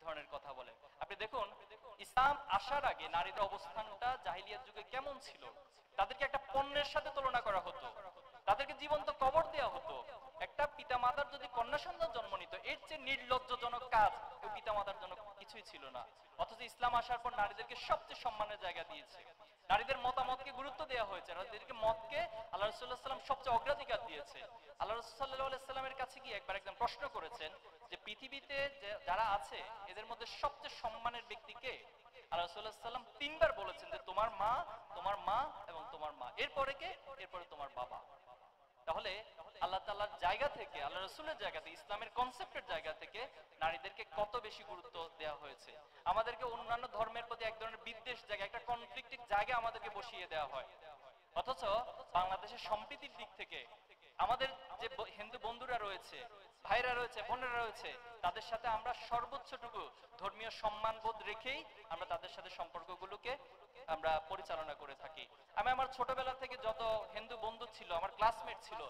ধরনের কথা বলে। আপনি দেখুন ইসলাম আসার আগে নারীর অবস্থানটা জাহিলিয়াত যুগে কেমন ছিল। তাদেরকে একটা পণ্যের সাথে তুলনা করা হতো, তাদেরকে জীবন্ত কবর দেওয়া হতো। একটা পিতামাতার যদি কন্যা সন্তান জন্ম নিত, এর চেয়ে নির্লজ্জজনক কাজ ওই পিতামাতার জন্য কিছুই ছিল না। অথচ ইসলাম আসার পর নারীদেরকে সবচেয়ে সম্মানের জায়গা দিয়েছে, নারীদের মতামতকে গুরুত্ব দেওয়া হয়েছে, নারীদেরকে মতকে আল্লাহ রাসূলুল্লাহ সাল্লাল্লাহু আলাইহি ওয়াসাল্লাম সবচেয়ে অগ্রাধিকার দিয়েছে। আল্লাহ রাসূল সাল্লাল্লাহু আলাইহি ওয়াসাল্লামের কাছে গিয়ে একবার একজন প্রশ্ন করেছেন যে পৃথিবীতে যারা আছে এদের মধ্যে সবচেয়ে সম্মানের ব্যক্তি কে? আল্লাহ রাসূলুল্লাহ সাল্লাল্লাহু আলাইহি ওয়াসাল্লাম তিনবার বলেছেন যে তোমার মা, তোমার মা এবং তোমার মা, এরপরে কে? এরপরে তোমার বাবা। তাহলে আল্লাহ তাআলার জায়গা থেকে, আল্লাহ রাসূলের জায়গা থেকে, ইসলামের কনসেপ্টের জায়গা থেকে নারীদেরকে কত বেশি গুরুত্ব দেওয়া হয়েছে। আমাদেরকে অন্যান্য ধর্মের প্রতি এক ধরনের বিদ্বেষ জায়গা, একটা কনফ্লিক্টিভ জায়গা আমাদেরকে বসিয়ে দেওয়া হয়। অথচ বাংলাদেশের সম্প্রীতির দিক থেকে আমাদের যে হিন্দু বন্ধুরা রয়েছে, ভাইরা রয়েছে, বোনেরা রয়েছে, তাদের সাথে আমরা সর্বোচ্চটুকু ধর্মীয় সম্মানবোধ রেখেই আমরা তাদের সাথে সম্পর্কগুলোকে আমরা পরিচালনা করে থাকি। আমি আমার ছোটবেলা থেকে যত হিন্দু বন্ধু ছিল, আমার ক্লাসমেট ছিল,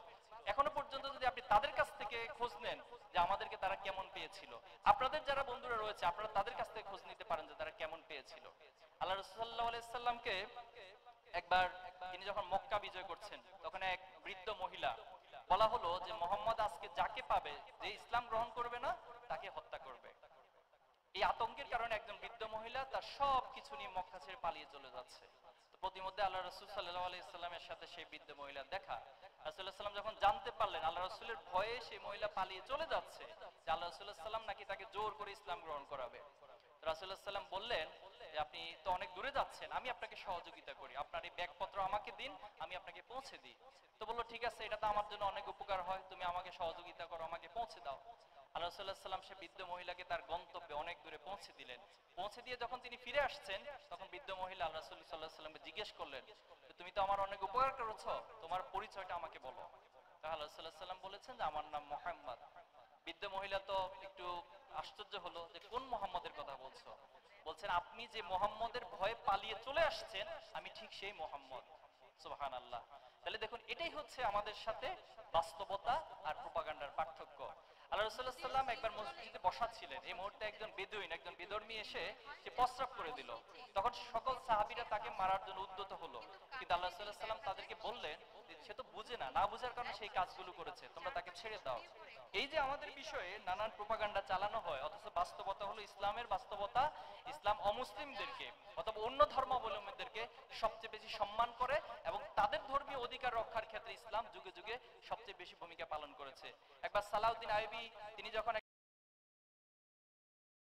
এখনো পর্যন্ত যদি আপনি তাদের কাছ থেকে খোঁজ নেন যে আমাদেরকে তারা কেমন পেয়েছিল, আপনাদের যারা বন্ধুরা রয়েছে আপনারা তাদের কাছ থেকে খোঁজ নিতে পারেন যে তারা কেমন পেয়েছিল। আল্লাহ রাসূল সাল্লাল্লাহু আলাইহি সাল্লামকে একবার তিনি যখন মক্কা বিজয় করছেন, তখন এক বৃদ্ধ মহিলা, বলা হলো যে মোহাম্মদ আজকে যাকে পাবে, যে ইসলাম গ্রহণ করবে না তাকে হত্যা করবে। এই আতঙ্কের কারণে একজন বৃদ্ধ মহিলা তার সব কিছু নিয়ে মক্কা ছেড়ে পালিয়ে চলে যাচ্ছে। তো প্রতিমধ্যে আল্লাহ রাসূল সাল্লাল্লাহু আলাইহি সাল্লামের সাথে সেই বৃদ্ধ মহিলার দেখা। রাসূলুল্লাহ সাল্লাম যখন জানতে পারলেন আল্লাহ রাসূলের ভয়ে সেই মহিলা পালিয়ে চলে যাচ্ছে, যে আল্লাহ রাসূলুল্লাহ সাল্লাম নাকি তাকে জোর করে ইসলাম গ্রহণ করাবে, রাসূলুল্লাহ সাল্লাম বললেন যে আপনি তো অনেক দূরে যাচ্ছেন, আমি আপনাকে সহযোগিতা করি, আপনার এই ব্যাগপত্র আমাকে দিন, আমি আপনাকে পৌঁছে দিই। তো বললো ঠিক আছে, এটা তো আমার জন্য অনেক উপকার হয়, তুমি আমাকে সহযোগিতা করো, আমাকে পৌঁছে দাও। আল্লাহ রাসূলুল্লাহ সাল্লাম সে বৃদ্ধ মহিলাকে তার গন্তব্যে অনেক দূরে পৌঁছে দিলেন। পৌঁছে দিয়ে যখন তিনি ফিরে আসছেন, তখন বৃদ্ধ মহিলা আল্লাহ রাসূল সাল্লাল্লাহু আলাইহি ওয়াসাল্লামকে জিজ্ঞেস করলেন, তুমি তো আমার অনেক উপকার করেছো, তোমার পরিচয়টা আমাকে বলো। তাহলে রাসূলুল্লাহ সাল্লাল্লাহু আলাইহি ওয়াসাল্লাম বলেছেন যে আমার নাম মুহাম্মদ। বৃদ্ধ মহিলা তো একটু আশ্চর্য হলো যে কোন মুহাম্মদের কথা বলছো? বলছেন আপনি যে মুহাম্মদের ভয়ে পালিয়ে চলে আসছেন, আমি ঠিক সেই মুহাম্মদ। সুবহানাল্লাহ। তাহলে দেখুন এটাই হচ্ছে আমাদের সাথে বাস্তবতা আর প্রোপাগান্ডার পার্থক্য। আল্লাহ রাসূলুল্লাহ সাল্লাল্লাহু আলাইহি ওয়াসাল্লাম একবার মসজিদে বসা ছিলেন, এই মুহূর্তে একজন বেদুইন, একজন বিধর্মী এসে সে প্রস্রাব করে দিল। তখন সকল সাহাবীরা তাকে মারার জন্য উদ্যত হলো, কিন্তু আল্লাহ রাসূলুল্লাহ সাল্লাল্লাহু আলাইহি ওয়াসাল্লাম তাদেরকে বললেন যে সে তো বুঝে না, না বুঝার কারণে সেই কাজগুলো করেছে, তোমরা তাকে ছেড়ে দাও। এই যে আমাদের বিষয়ে নানান প্রোপাগান্ডা চালানো হয়, অথচ বাস্তবতা হলো ইসলামের বাস্তবতা, ইসলাম অমুসলিমদেরকে অথবা অন্য ধর্মাবলম্বীদেরকে সবচেয়ে বেশি সম্মান করে এবং তাদের ধর্মীয় অধিকার রক্ষার ক্ষেত্রে ইসলাম যুগে যুগে সবচেয়ে বেশি ভূমিকা পালন করেছে। একবার সালাউদ্দিন আইয়ুবী তিনি যখন